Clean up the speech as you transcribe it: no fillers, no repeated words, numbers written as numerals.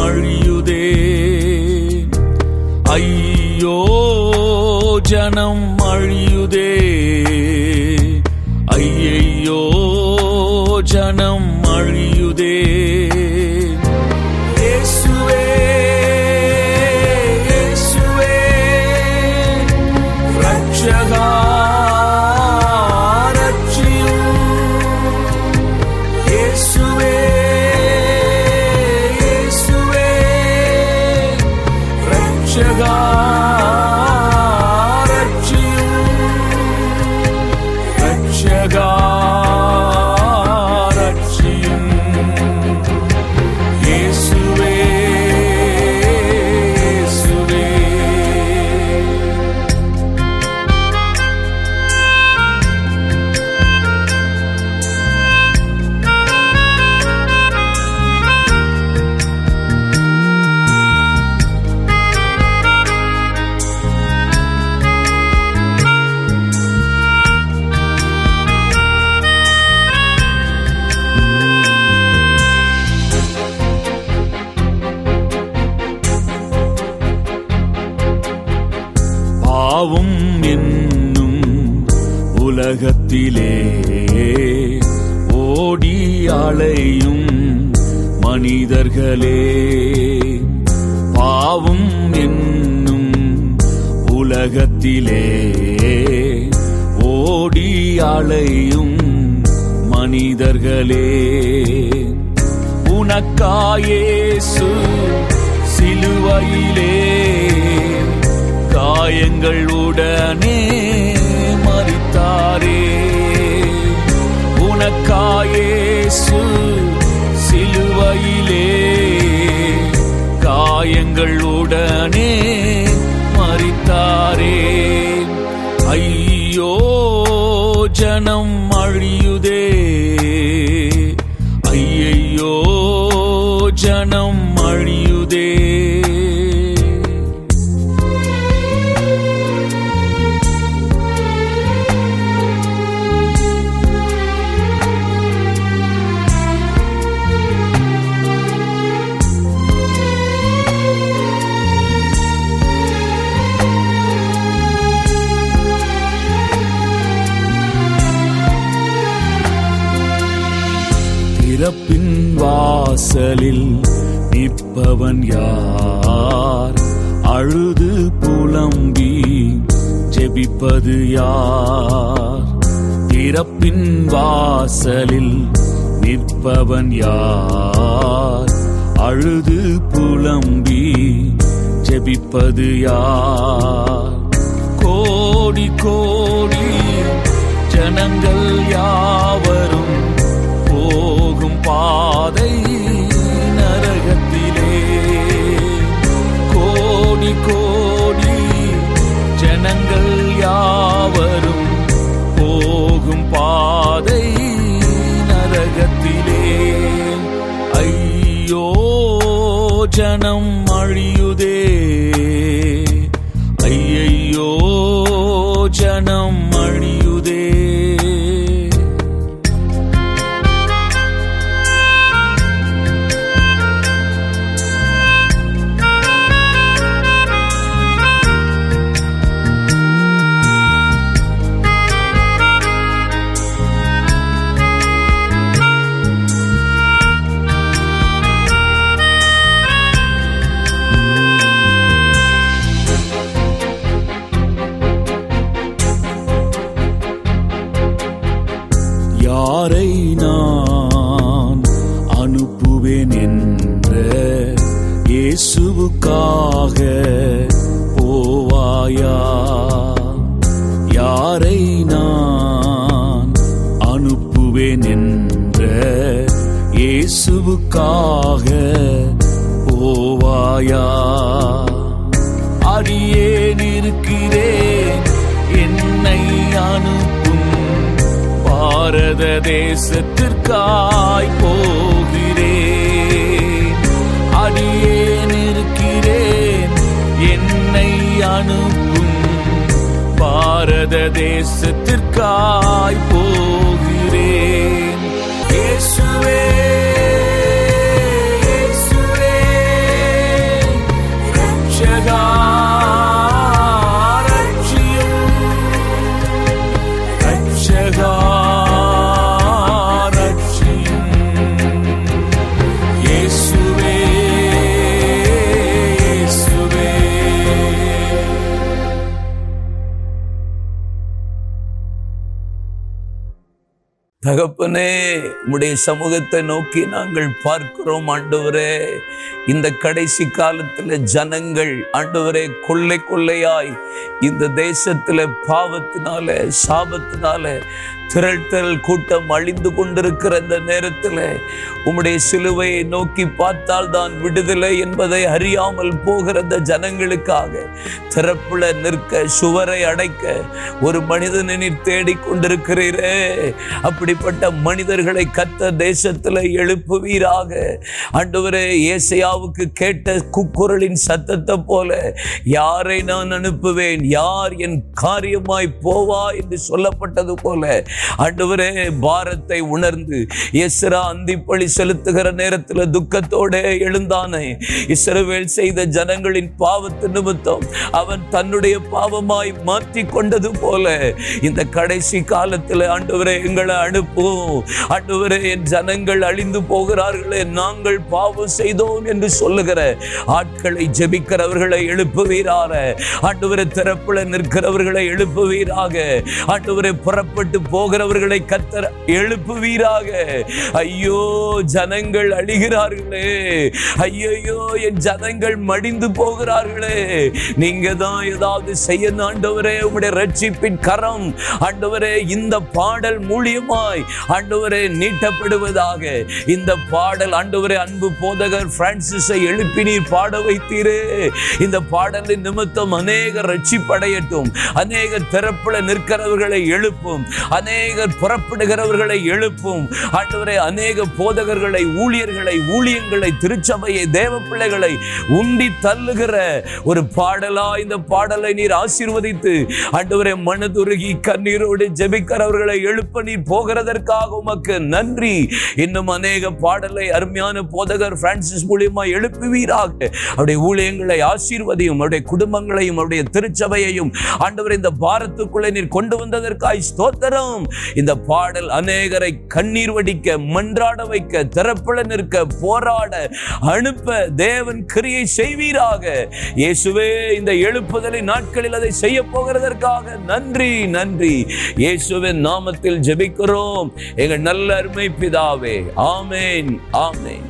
அழியுதே. ஐயோ ஜனம் அழியுதே. ஐயையோ ஜனம் அழியுதே. இயேசுவே இயேசுவே ரட்சகா ரட்சியும். இயேசுவே இயேசுவே ரட்சகா பாவம் என்னும் உலகத்திலே ஓடி அலையும் மனிதர்களே. பாவம் என்னும் உலகத்திலே ஓடி அலையும் மனிதர்களே. உனக்காயேசு சிலுவையிலே காயங்கள் உடனே மரித்தாரே. உனக்காயேசு சிலுவையிலே காயங்கள் உடனே மரித்தாரே. ஐயோ ஜனம் அழியுதே. ஐயையோ ஜனம் அழியுதே. பிறப்பின் வாசலில் நிற்பவன் யார்? அழுது புலம்பி ஜெபிப்பது யார்? பிறப்பின் வாசலில் நிற்பவன் யார்? அழுது புலம்பி ஜெபிப்பது யார்? கோடி கோடி ஜனங்கள் யாவரும் போகும் பாதை நரகத்திலே. கோடி கோடி ஜனங்கள் யாவரும் போகும் பாதை நரகத்திலே. ஐயோ ஜனம் அழியுதே. ஐயையோ ஜனம் அழியுதே. யாரை நான் அனுப்புவேன் என்ற இயேசுவுக்காக போவாயா? யாரை நான் அனுப்புவேன் என்ற இயேசுவுக்காக போவாயா? அடியேன் இருக்கிறேன், என்னை அனுப்பும். பாரத தேசத்திற்காய் போகிறேன். அடியேன் இருக்கிறேன், என்னை அனுப்பும். பாரத தேசத்திற்காய் போகிறேன். இயேசுவே இயேசுவே தகப்பனே, உம்முடைய சமூகத்தை நோக்கி நாங்கள் பார்க்கிறோம் ஆண்டவரே. இந்த கடைசி காலத்துல ஜனங்கள் ஆண்டவரே கொள்ளை கொள்ளையாய் இந்த தேசத்துல பாவத்தினால சாபத்தினால திரள் கூட்டம் அழிந்து கொண்டிருக்கிற இந்த நேரத்தில் உம்முடைய சிலுவையை நோக்கி பார்த்தால் தான் விடுதலை என்பதை அறியாமல் போகிற இந்த ஜனங்களுக்காக திறப்புல நிற்க, சுவரை அடைக்க ஒரு மனிதனை நீர் தேடிக்கொண்டிருக்கிறீரே. அப்படிப்பட்ட மனிதர்களை கர்த்தர் தேசத்துல எழுப்புவீராக ஆண்டவரே. ஏசாயாவுக்கு கேட்ட கூக்குரலின் சத்தத்தை போல யாரை நான் அனுப்புவேன், யார் என் காரியமாய் போவா என்று சொல்லப்பட்டது போல ஆண்டவரே, பாரத்தை உணர்ந்து எஸ்ரா அந்திப்பழி செலுத்துகிற நேரத்தில் துக்கத்தோட எழுந்தானே. இஸ்ரவேல் செய்த ஜனங்களின் பாவத்து நிமித்தம் அவன் தன்னுடைய பாவமாய் மாற்றி கொண்டது போல இந்த கடைசி காலத்தில் ஆண்டவரே எங்களை அனுப்பும். ஆண்டவரே, என் ஜனங்கள் அழிந்து போகிறார்களே, நாங்கள் பாவம் செய்தோம் என்று சொல்லுகிற ஆட்களை, ஜெபிக்கிறவர்களை எழுப்புவீராக ஆண்டவரே. திறப்புல நிற்கிறவர்களை எழுப்புவீராக ஆண்டவரே. புறப்பட்டு போகிறவர்களை கர்த்தர் எழுப்புவீராக. ஐயோ, ஜனங்கள் அழிகிறார்களே, ஐயோ என் ஜனங்கள் மடிந்து போகிறார்களே, நீங்க தான் ஏதாவது செய்யணும் ஆண்டவரே. உம்முடைய ரட்சிப்பின் கரம் ஆண்டவரே இந்த பாடல் மூலியமாய் ஆண்டவரே நீட்டப்படுவதாக. இந்த பாடல் ஆண்டவரே அன்பு போதகர் பிரான்சிஸை எழுப்பி நீர் பாட வைத்தீரே. இந்த பாடலின் நிமித்தம் அநேகர் ரட்சிப்படையட்டும், அநேகர் திறப்புல நிற்கிறவர்களை எழுப்பும், அநேகர் புறப்படுகிறவர்களை எழுப்பும் ஆண்டவரே. அநேக போதகர்களை, ஊழியர்களை, ஊழியங்களை, திருச்சபையை, தேவ பிள்ளைகளை உண்டி தள்ளுகிற ஒரு பாடலா இந்த பாடலை நீர் ஆசீர்வதித்து ஆண்டவரே, மனதுருகி கண்ணீரோடு ஜெபிக்கிறவர்களை எழுப்ப நீர் போகிறதற்காக உமக்கு நன்றி. இன்னும் அநேக பாடலை அருமையான போதகர் பிரான்சிஸ் மூலியமா எழுப்புவீராக. அவருடைய ஊழியங்களை ஆசீர்வதியும், அவருடைய குடும்பங்களையும், அவருடைய திருச்சபையையும் ஆண்டவரே இந்த பாரத்துக்குள்ளே நீர் கொண்டு வந்ததற்காய் ஸ்தோத்திரம். இந்த பாடல் அநேகரை கண்ணீர் வடிக்க, மன்றாட வைக்க, திறப்புல நிற்க, போராட அனுப்ப தேவன் கிரியை செய்வீராக. இயேசுவே, இந்த எழுப்புதலின் நாட்களில் அதை செய்ய போகிறதற்காக நன்றி, நன்றி. இயேசுவின் நாமத்தில் ஜெபிக்கிறோம் எங்கள் நல்ல அருமை பிதாவே. ஆமேன், ஆமேன்.